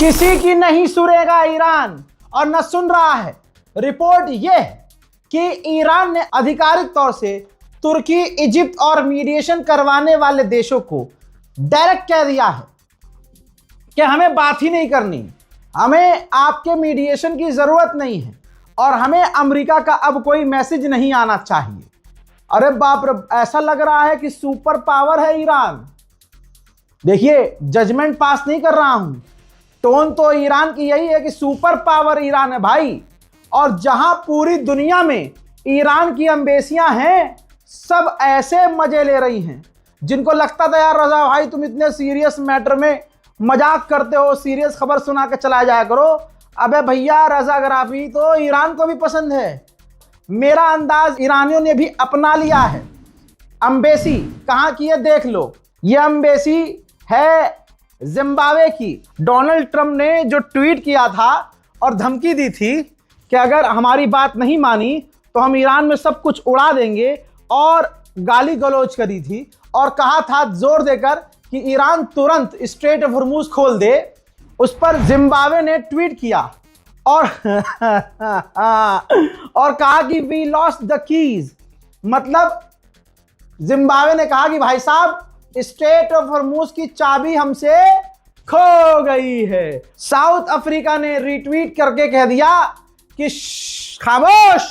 किसी की नहीं सुनेगा ईरान और न सुन रहा है। रिपोर्ट यह है कि ईरान ने आधिकारिक तौर से तुर्की, इजिप्ट और मीडिएशन करवाने वाले देशों को डायरेक्ट कह दिया है कि हमें बात ही नहीं करनी, हमें आपके मीडिएशन की जरूरत नहीं है और हमें अमेरिका का अब कोई मैसेज नहीं आना चाहिए। अरे बाप रे, ऐसा लग रहा है कि सुपर पावर है ईरान। देखिए, जजमेंट पास नहीं कर रहा हूं, टोन तो ईरान की यही है कि सुपर पावर ईरान है भाई। और जहां पूरी दुनिया में ईरान की एम्बेसियां हैं, सब ऐसे मजे ले रही हैं। जिनको लगता था यार रजा भाई तुम इतने सीरियस मैटर में मजाक करते हो, सीरियस खबर सुना के चला जाया करो। अबे भैया, रजाग्राफी तो ईरान को भी पसंद है। मेरा अंदाज ईरानियों ने भी अपना लिया है। एम्बेसी कहाँ की है देख लो, ये एम्बेसी है जिम्बाब्वे की। डोनाल्ड ट्रंप ने जो ट्वीट किया था और धमकी दी थी कि अगर हमारी बात नहीं मानी तो हम ईरान में सब कुछ उड़ा देंगे, और गाली गलौज करी थी और कहा था जोर देकर कि ईरान तुरंत स्ट्रेट ऑफ हॉर्मुज खोल दे। उस पर जिम्बाब्वे ने ट्वीट किया और और कहा कि वी लॉस्ट द कीज। मतलब जिम्बाब्वे ने कहा कि भाई साहब, स्ट्रेट ऑफ हॉर्मुज की चाबी हमसे खो गई है। साउथ अफ्रीका ने रिट्वीट करके कह दिया कि खामोश,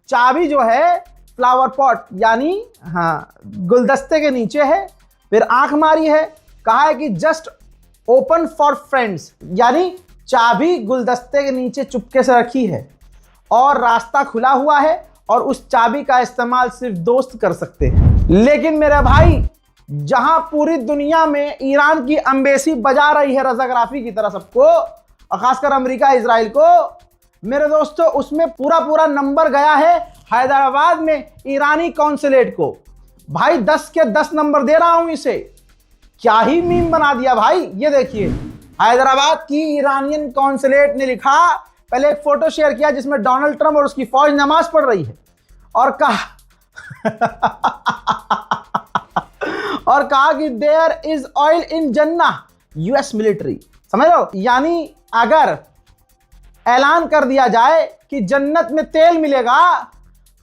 चाबी जो है फ्लावर पॉट यानी गुलदस्ते के नीचे है। फिर आंख मारी है, कहा है कि जस्ट ओपन फॉर फ्रेंड्स, यानी चाबी गुलदस्ते के नीचे चुपके से रखी है और रास्ता खुला हुआ है और उस चाबी का इस्तेमाल सिर्फ दोस्त कर सकते हैं। लेकिन मेरे भाई, जहां पूरी दुनिया में ईरान की एम्बेसी बजा रही है रजाग्राफी की तरह सबको, और खासकर अमेरिका, इजराइल को, मेरे दोस्तों उसमें पूरा नंबर गया है हैदराबाद में ईरानी कॉन्सुलेट को। भाई 10 के 10 नंबर दे रहा हूं इसे। क्या ही मीम बना दिया भाई। ये देखिए, हैदराबाद की ईरानियन कॉन्सुलेट ने लिखा, पहले एक फोटो शेयर किया जिसमें डोनाल्ड ट्रंप और उसकी फौज नमाज पढ़ रही है और कहा कि देयर इज ऑयल इन जन्ना, यूएस मिलिट्री। समझ लो, यानी अगर ऐलान कर दिया जाए कि जन्नत में तेल मिलेगा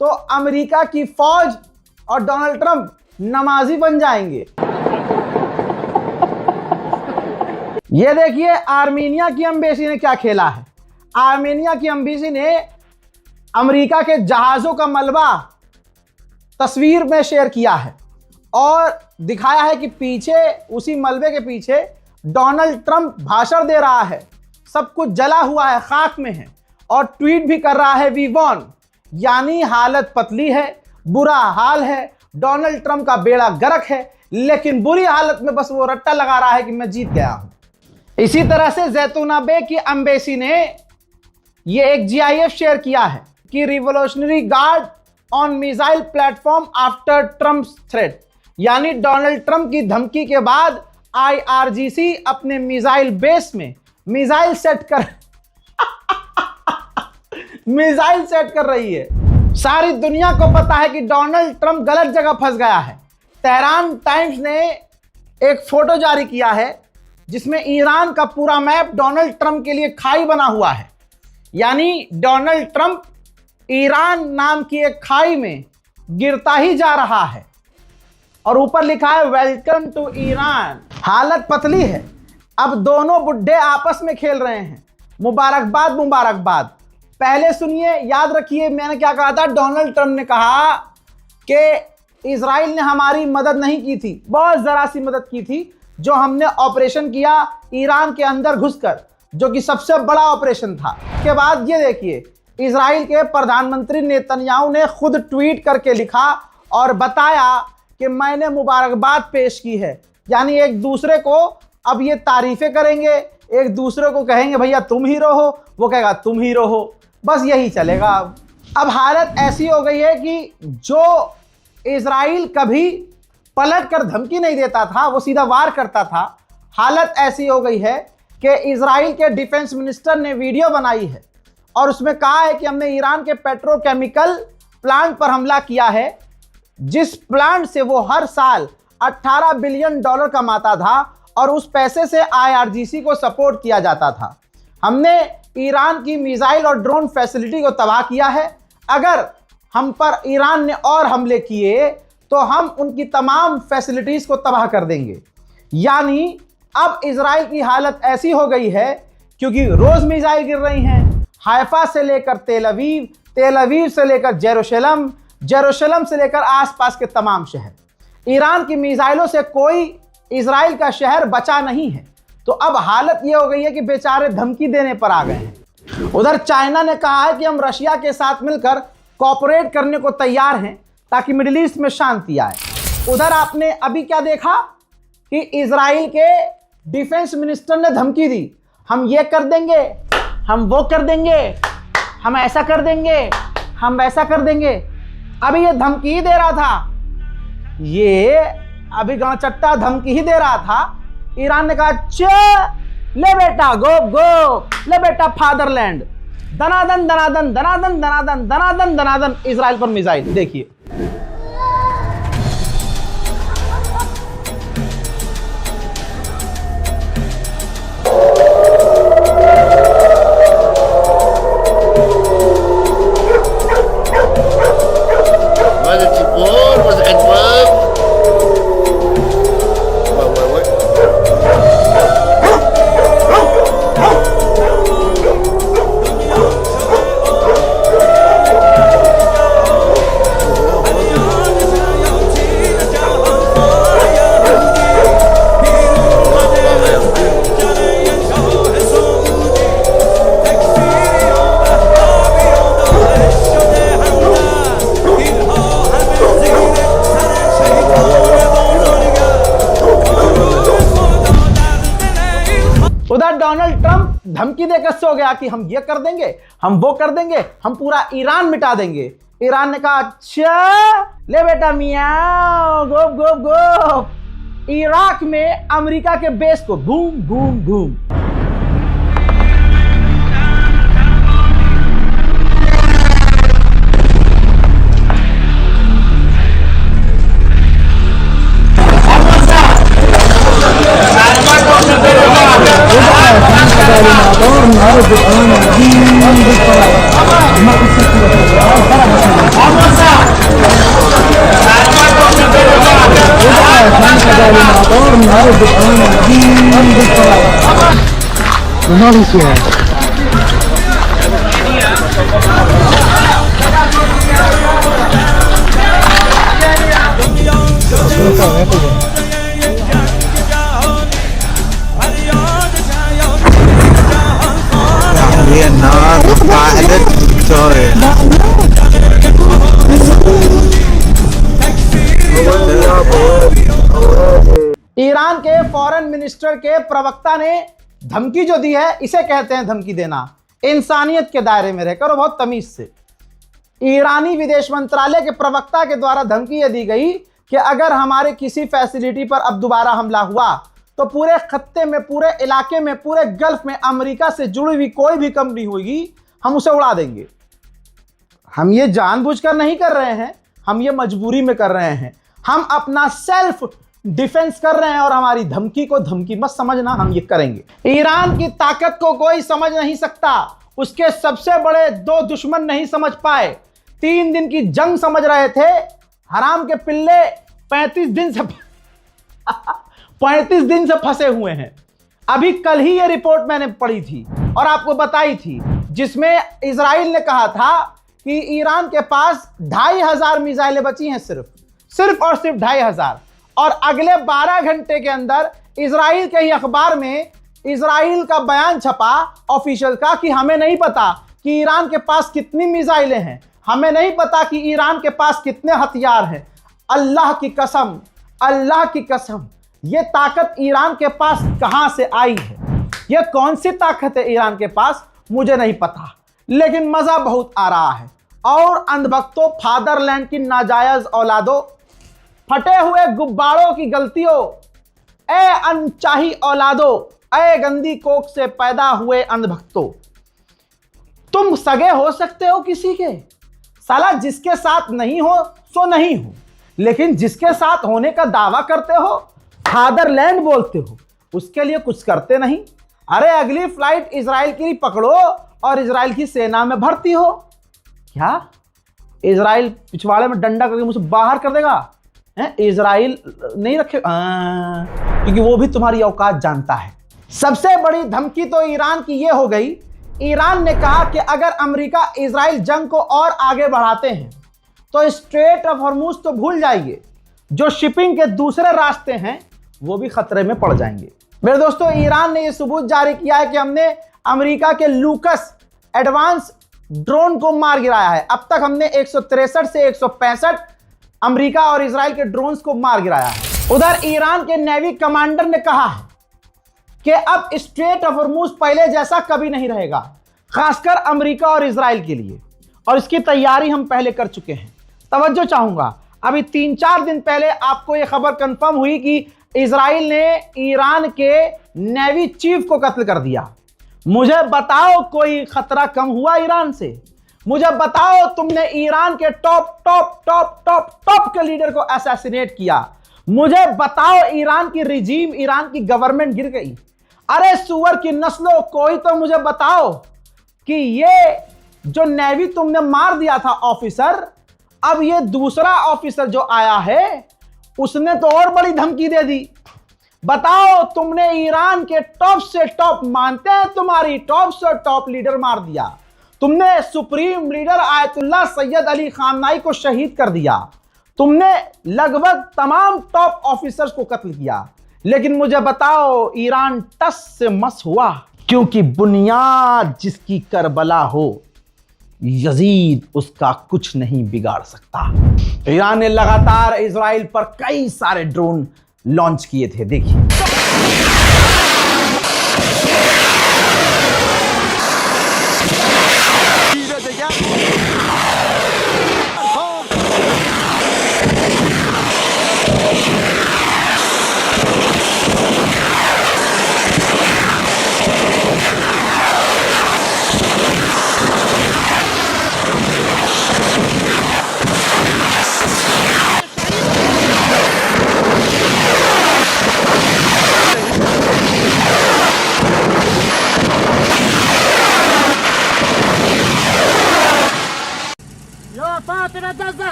तो अमेरिका की फौज और डोनाल्ड ट्रंप नमाजी बन जाएंगे। ये देखिए आर्मेनिया की एम्बेसी ने क्या खेला है। आर्मेनिया की एम्बेसी ने अमेरिका के जहाजों का मलबा तस्वीर में शेयर किया है और दिखाया है कि पीछे, उसी मलबे के पीछे डोनाल्ड ट्रंप भाषण दे रहा है। सब कुछ जला हुआ है, खाक में है, और ट्वीट भी कर रहा है वी वॉन, यानी हालत पतली है, बुरा हाल है, डोनाल्ड ट्रंप का बेड़ा गर्क है, लेकिन बुरी हालत में बस वो रट्टा लगा रहा है कि मैं जीत गया हूं। इसी तरह से जैतूना बे की एम्बेसी ने ये एक जीआईएफ शेयर किया है कि revolutionary guard on missile platform after Trump's threat, यानी डोनाल्ड ट्रंप की धमकी के बाद आईआरजीसी अपने मिसाइल बेस में मिसाइल सेट कर रही है। सारी दुनिया को पता है कि डोनाल्ड ट्रंप गलत जगह फंस गया है। तेहरान टाइम्स ने एक फोटो जारी किया है जिसमें ईरान का पूरा मैप डोनाल्ड ट्रंप के लिए खाई बना हुआ है, यानी डोनाल्ड ट्रंप ईरान नाम की एक खाई में गिरता ही जा रहा है और ऊपर लिखा है वेलकम टू ईरान। हालत पतली है। अब दोनों बुड्ढे आपस में खेल रहे हैं। मुबारकबाद मुबारकबाद। पहले सुनिए, याद रखिए मैंने क्या कहा था। डोनाल्ड ट्रंप ने कहा कि इजराइल ने हमारी मदद नहीं की थी, बहुत जरा सी मदद की थी, जो हमने ऑपरेशन किया ईरान के अंदर घुसकर, जो कि सबसे बड़ा ऑपरेशन था। उसके बाद ये देखिए, इजराइल के प्रधानमंत्री नेतन्याहू ने खुद ट्वीट करके लिखा और बताया कि मैंने मुबारकबाद पेश की है, यानी एक दूसरे को अब ये तारीफें करेंगे, एक दूसरे को कहेंगे भैया तुम हीरो हो, वो कहेगा तुम हीरो हो, बस यही चलेगा। अब हालत ऐसी हो गई है कि जो इजराइल कभी पलट कर धमकी नहीं देता था, वो सीधा वार करता था। हालत ऐसी हो गई है कि इजराइल के डिफेंस मिनिस्टर ने वीडियो बनाई है और उसमें कहा है कि हमने ईरान के पेट्रोकेमिकल प्लांट पर हमला किया है, जिस प्लांट से वो हर साल $18 बिलियन कमाता था और उस पैसे से IRGC को सपोर्ट किया जाता था। हमने ईरान की मिसाइल और ड्रोन फैसिलिटी को तबाह किया है। अगर हम पर ईरान ने और हमले किए तो हम उनकी तमाम फैसिलिटीज को तबाह कर देंगे। यानी अब इजराइल की हालत ऐसी हो गई है, क्योंकि रोज मिसाइल गिर रही हैं, हाइफा से लेकर तेल अवीव, तेल अवीव से लेकर जेरूशलम, जेरूशलम से लेकर आसपास के तमाम शहर। ईरान की मिसाइलों से कोई इजराइल का शहर बचा नहीं है। तो अब हालत ये हो गई है कि बेचारे धमकी देने पर आ गए हैं। उधर चाइना ने कहा है कि हम रशिया के साथ मिलकर कोऑपरेट करने को तैयार हैं ताकि मिडिल ईस्ट में शांति आए। उधर आपने अभी क्या देखा कि इजराइल के डिफेंस मिनिस्टर ने धमकी दी, हम ये कर देंगे, हम वो कर देंगे, हम ऐसा कर देंगे, हम वैसा कर देंगे। अभी ये धमकी ही दे रहा था, ये अभी गांव-चट्टा धमकी ही दे रहा था। ईरान ने कहा ले बेटा गो गो, ले बेटा फादरलैंड, दनादन दनादन दनादन दनादन दनादन दनादन इजराइल पर मिसाइल। देखिए डोनाल्ड ट्रंप धमकी देकर सो गया कि हम ये कर देंगे, हम वो कर देंगे, हम पूरा ईरान मिटा देंगे। ईरान ने कहा अच्छा ले बेटा मियाओ गोप गोप गोप, इराक में अमेरिका के बेस को घूम घूम घूम। ईरान के फॉरेन मिनिस्टर के प्रवक्ता ने धमकी जो दी है, इसे कहते हैं धमकी देना। इंसानियत के दायरे में रहकर और बहुत तमीज से ईरानी विदेश मंत्रालय के प्रवक्ता के द्वारा धमकी यह दी गई कि अगर हमारे किसी फैसिलिटी पर अब दोबारा हमला हुआ तो पूरे खत्ते में, पूरे इलाके में, पूरे गल्फ में अमेरिका से जुड़ी हुई कोई भी कंपनी होगी, हम उसे उड़ा देंगे। हम ये जानबूझकर नहीं कर रहे हैं, हम ये मजबूरी में कर रहे हैं। हम अपना सेल्फ डिफेंस कर रहे हैं और हमारी धमकी को धमकी मत समझना, हम ये करेंगे। ईरान की ताकत को कोई समझ नहीं सकता, उसके सबसे बड़े दो दुश्मन नहीं समझ पाए। 3 दिन की जंग समझ रहे थे, हराम के पिल्ले 35 दिन से फंसे हुए हैं। अभी कल ही ये रिपोर्ट मैंने पढ़ी थी और आपको बताई थी, जिसमें इजराइल ने कहा था कि ईरान के पास 2500 मिसाइलें बची हैं, सिर्फ और सिर्फ 2500। और अगले 12 घंटे के अंदर इजराइल के ही अखबार में इजराइल का बयान छपा ऑफिशियल का कि हमें नहीं पता कि ईरान के पास कितनी मिसाइलें हैं, हमें नहीं पता कि ईरान के पास कितने हथियार हैं। अल्लाह की कसम, अल्लाह की कसम, ये ताकत ईरान के पास कहां से आई है, ये कौन सी ताकत है ईरान के पास, मुझे नहीं पता, लेकिन मजा बहुत आ रहा है। और अंधभक्तों, फादरलैंड की नाजायज औलादों, फटे हुए गुब्बारों की गलतियों, ए अनचाही औलादों, ए गंदी कोख से पैदा हुए अंधभक्तों, तुम सगे हो सकते हो किसी के, साला जिसके साथ नहीं हो सो नहीं हो, लेकिन जिसके साथ होने का दावा करते हो, फादरलैंड बोलते हो, उसके लिए कुछ करते नहीं। अरे अगली फ्लाइट इजराइल की पकड़ो और इजराइल की सेना में भर्ती हो। क्या इजराइल पिछवाड़े में डंडा करके मुझसे बाहर कर देगा? इजराइल नहीं रखे, क्योंकि वो भी तुम्हारी औकात जानता है। सबसे बड़ी धमकी तो ईरान की ये हो गई, ईरान ने कहा कि अगर अमेरिका इजराइल जंग को और आगे बढ़ाते हैं तो स्ट्रेट ऑफ हॉर्मुज तो भूल जाइए, जो शिपिंग के दूसरे रास्ते हैं वो भी खतरे में पड़ जाएंगे। मेरे दोस्तों, ईरान ने यह सबूत जारी किया है कि हमने अमेरिका के लूकस एडवांस ड्रोन को मार गिराया है। अब तक हमने 163 से 165 अमेरिका और इजराइल के ड्रोन्स को मार गिराया है। उधर ईरान के नेवी कमांडर ने कहा है कि अब स्ट्रेट ऑफ हॉर्मुज पहले जैसा कभी नहीं रहेगा, खासकर अमेरिका और इजराइल के लिए, और इसकी तैयारी हम पहले कर चुके हैं। तवज्जो चाहूंगा, अभी 3-4 दिन पहले आपको यह खबर कंफर्म हुई कि इजराइल ने ईरान के नेवी चीफ को कत्ल कर दिया। मुझे बताओ कोई खतरा कम हुआ ईरान से? मुझे बताओ तुमने ईरान के टॉप के लीडर को असैसिनेट किया। मुझे बताओ ईरान की रिजीम, ईरान की गवर्नमेंट गिर गई। अरे सुअर की नस्लों, कोई तो मुझे बताओ कि ये जो नेवी तुमने मार दिया था ऑफिसर, अब ये दूसरा ऑफिसर जो आया है उसने तो और बड़ी धमकी दे दी। बताओ, तुमने ईरान के टॉप से टॉप, मानते हैं तुम्हारी टॉप से टॉप लीडर मार दिया। तुमने supreme leader Ayatollah Syed Ali खामनाई को शहीद कर दिया। तुमने लगभग तमाम टॉप ऑफिसर्स को कत्ल किया। लेकिन मुझे बताओ, ईरान टस से मस हुआ, क्योंकि बुनियाद जिसकी करबला हो, यजीद उसका कुछ नहीं बिगाड़ सकता। ईरान ने लगातार इजराइल पर कई सारे ड्रोन लॉन्च किए थे। देखिए,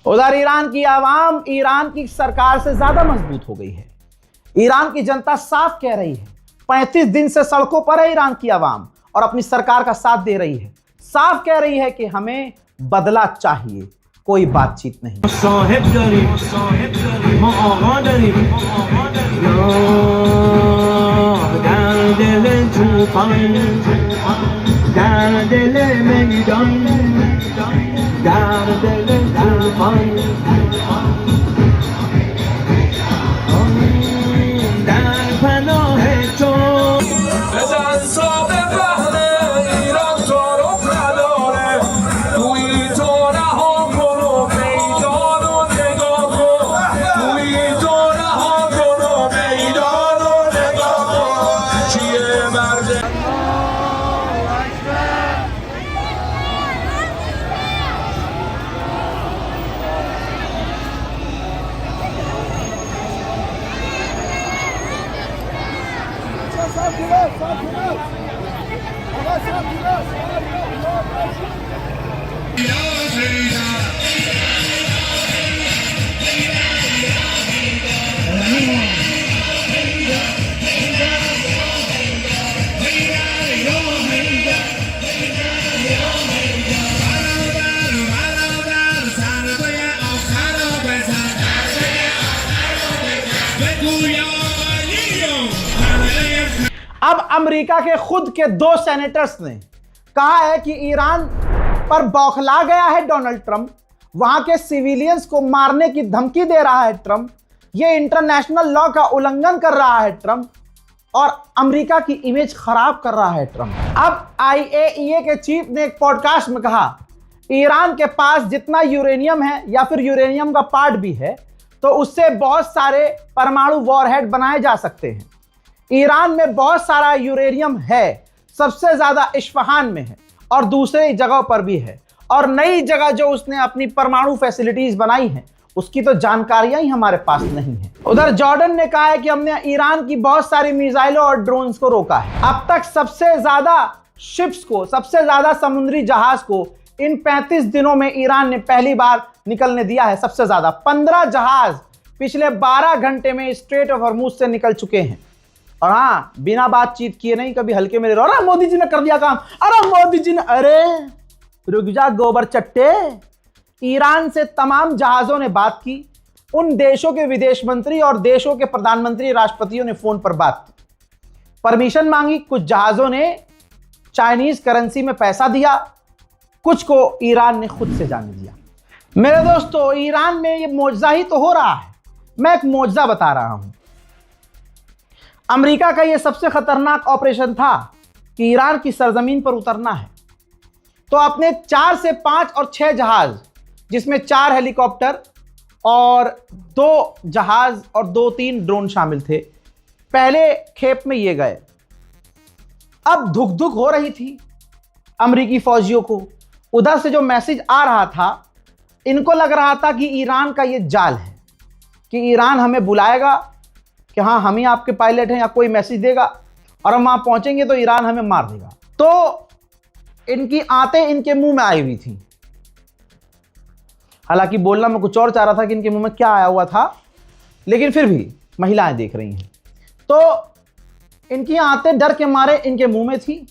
उधर ईरान की आवाम ईरान की सरकार से ज्यादा मजबूत हो गई है। ईरान की जनता साफ कह रही है, 35 दिन से सड़कों पर है ईरान की आवाम और अपनी सरकार का साथ दे रही है। साफ कह रही है कि हमें बदला चाहिए, कोई बातचीत नहीं। अब अमेरिका के खुद के 2 सेनेटर्स ने कहा है कि ईरान पर बौखला गया है डोनाल्ड ट्रंप, वहां के सिविलियंस को मारने की धमकी दे रहा है ट्रंप, ये इंटरनेशनल लॉ का उल्लंघन कर रहा है ट्रंप और अमेरिका की इमेज खराब कर रहा है ट्रंप। अब IAEA के चीफ ने एक पॉडकास्ट में कहा, ईरान के पास जितना यूरेनियम है या फिर यूरेनियम का पार्ट भी है, तो उससे बहुत सारे परमाणु वॉरहेड बनाए जा सकते हैं। ईरान में बहुत सारा यूरेनियम है, सबसे ज्यादा इस्फहान में है और दूसरे जगहों पर भी है, और नई जगह जो उसने अपनी परमाणु फैसिलिटीज बनाई हैं उसकी तो जानकारियां ही हमारे पास नहीं है। उधर जॉर्डन ने कहा है कि हमने ईरान की बहुत सारी मिसाइलों और ड्रोन्स को रोका है। अब तक सबसे ज्यादा शिप्स को, सबसे ज्यादा समुद्री जहाज को इन 35 दिनों में ईरान ने पहली बार निकलने दिया है। सबसे ज्यादा 15 जहाज पिछले 12 घंटे में स्ट्रेट ऑफ हॉर्मुज से निकल चुके हैं। और हाँ, बिना बातचीत किए नहीं, कभी हल्के में अरे मोदी जी ने कर दिया काम, अरे मोदी जी ने, अरे रुक जा गोबर चट्टे। ईरान से तमाम जहाजों ने बात की। उन देशों के विदेश मंत्री और देशों के प्रधानमंत्री, राष्ट्रपतियों ने फोन पर बात की, परमिशन मांगी। कुछ जहाजों ने चाइनीज करेंसी में पैसा दिया, कुछ को ईरान ने खुद से जाने दिया। मेरे दोस्तों, ईरान में ये मौजज़ा ही तो हो रहा है। मैं एक मौजज़ा बता रहा हूं। अमेरिका का ये सबसे खतरनाक ऑपरेशन था कि ईरान की सरजमीन पर उतरना है, तो अपने 4 से 5 और 6 जहाज, जिसमें 4 हेलीकॉप्टर और 2 जहाज और 2-3 ड्रोन शामिल थे, पहले खेप में ये गए। अब धुक धुक हो रही थी अमेरिकी फौजियों को। उधर से जो मैसेज आ रहा था, इनको लग रहा था कि ईरान का ये जाल है, कि ईरान हमें बुलाएगा कि हाँ हम ही आपके पायलट हैं, या कोई मैसेज देगा और हम वहां पहुंचेंगे तो ईरान हमें मार देगा। तो इनकी आंतें इनके मुंह में आई हुई थी। हालांकि बोलना मैं कुछ और चाह रहा था कि इनके मुंह में क्या आया हुआ था, लेकिन फिर भी महिलाएं देख रही हैं, तो इनकी आंतें डर के मारे इनके मुंह में थी।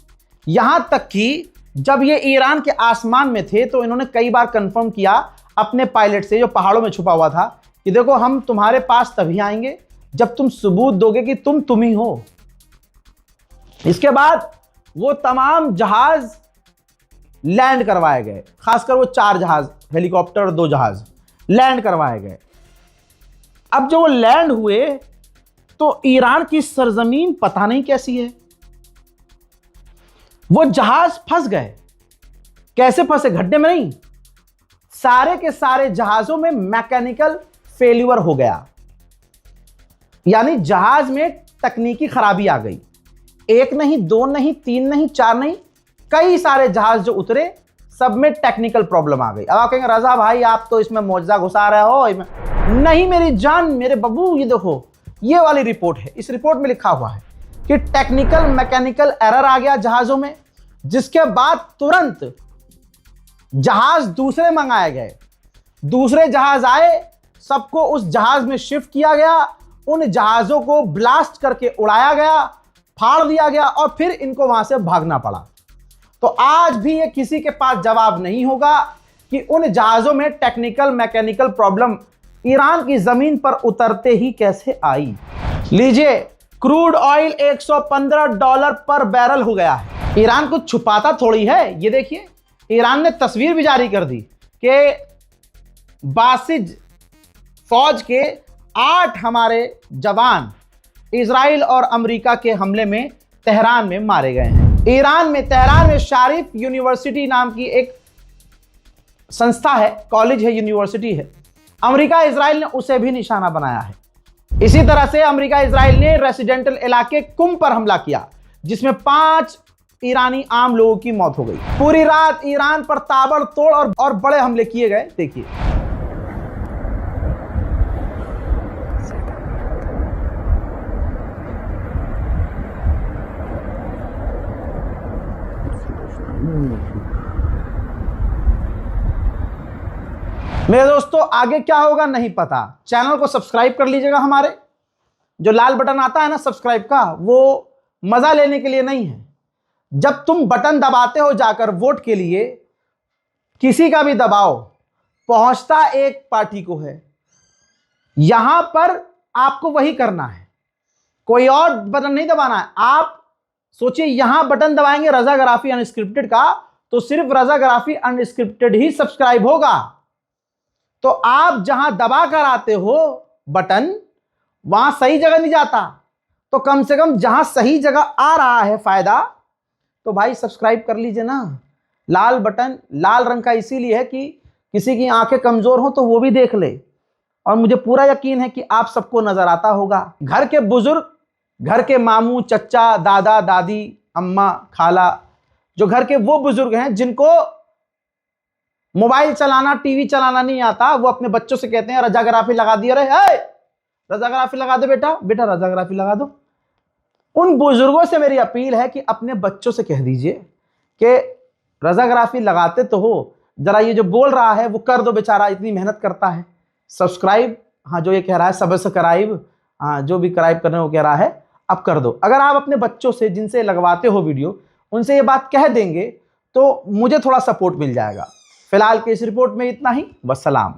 यहां तक कि जब ये ईरान के आसमान में थे तो इन्होंने कई बार कंफर्म किया अपने पायलट से, जो पहाड़ों में छुपा हुआ था, कि देखो हम तुम्हारे पास तभी आएंगे जब तुम सबूत दोगे कि तुम ही हो। इसके बाद वो तमाम जहाज लैंड करवाए गए, खासकर वो 4 जहाज, हेलीकॉप्टर और 2 जहाज लैंड करवाए गए। अब जो वो लैंड हुए तो ईरान की सरजमीन पता नहीं कैसी है, वो जहाज फंस गए। कैसे फंसे? गड्ढे में नहीं, सारे के सारे जहाजों में मैकेनिकल फेल्यूर हो गया, यानी जहाज में तकनीकी खराबी आ गई। 1 नहीं, 2 नहीं, 3 नहीं, 4 नहीं, कई सारे जहाज जो उतरे सब में टेक्निकल प्रॉब्लम आ गई। अब आप कहेंगे रजा भाई आप तो इसमें मौजज़ा घुसा रहे हो। नहीं मेरी जान, मेरे बब्बू, ये देखो ये वाली रिपोर्ट है। इस रिपोर्ट में लिखा हुआ है कि टेक्निकल मैकेनिकल एरर आ गया जहाजों में, जिसके बाद तुरंत जहाज दूसरे मंगाए गए। दूसरे जहाज आए, सबको उस जहाज में शिफ्ट किया गया, उन जहाजों को ब्लास्ट करके उड़ाया गया, फाड़ दिया गया और फिर इनको वहां से भागना पड़ा। तो आज भी ये किसी के पास जवाब नहीं होगा कि उन जहाजों में टेक्निकल मैकेनिकल प्रॉब्लम ईरान की जमीन पर उतरते ही कैसे आई। लीजिए, क्रूड ऑयल $115 पर बैरल हो गया है। ईरान कुछ छुपाता थोड़ी है। ये देखिए, ईरान ने तस्वीर भी जारी कर दी कि बासिज फौज के 8 हमारे जवान इजराइल और अमेरिका के हमले में तेहरान में मारे गए हैं। ईरान में तेहरान में शारिफ यूनिवर्सिटी नाम की एक संस्था है, कॉलेज है, यूनिवर्सिटी है। अमेरिका इजराइल ने उसे भी निशाना बनाया है। इसी तरह से अमेरिका इजराइल ने रेसिडेंटल इलाके कुम पर हमला किया, जिसमें 5 ईरानी आम लोगों की मौत हो गई। पूरी रात ईरान पर ताबड़तोड़ और बड़े हमले किए गए। देखिए, मेरे दोस्तों आगे क्या होगा नहीं पता। चैनल को सब्सक्राइब कर लीजिएगा। हमारे जो लाल बटन आता है ना सब्सक्राइब का, वो मजा लेने के लिए नहीं है। जब तुम बटन दबाते हो जाकर वोट के लिए, किसी का भी दबाओ, पहुंचता एक पार्टी को है। यहां पर आपको वही करना है, कोई और बटन नहीं दबाना है। आप सोचिए, यहां बटन दबाएंगे रजाग्राफी अनस्क्रिप्टेड का, तो सिर्फ रजाग्राफी अनस्क्रिप्टेड ही सब्सक्राइब होगा। तो आप जहां दबा कर आते हो बटन, वहां सही जगह नहीं जाता। तो कम से कम जहां सही जगह आ रहा है फायदा, तो भाई सब्सक्राइब कर लीजिए ना। लाल बटन लाल रंग का इसीलिए है कि किसी की आंखें कमजोर हो तो वो भी देख ले। और मुझे पूरा यकीन है कि आप सबको नजर आता होगा। घर के बुजुर्ग, घर के मामू, चचा, दादा, दादी, अम्मा, खाला, जो घर के वो बुजुर्ग हैं जिनको मोबाइल चलाना, टीवी चलाना नहीं आता, वो अपने बच्चों से कहते हैं रजाग्राफी लगा दी, अरे रजाग्राफी लगा दो बेटा, बेटा रजाग्राफी लगा दो। उन बुजुर्गों से मेरी अपील है कि अपने बच्चों से कह दीजिए कि रजाग्राफी लगाते तो हो, जरा ये जो बोल रहा है वो कर दो, बेचारा इतनी मेहनत करता है। सब्सक्राइब, हाँ जो ये कह रहा है सब्सक्राइब, हाँ जो भी क्राइब करने वो कह रहा है, अब कर दो। अगर आप अपने बच्चों से जिनसे लगवाते हो वीडियो, उनसे ये बात कह देंगे तो मुझे थोड़ा सपोर्ट मिल जाएगा। फिलहाल के इस रिपोर्ट में इतना ही, वस्सलाम।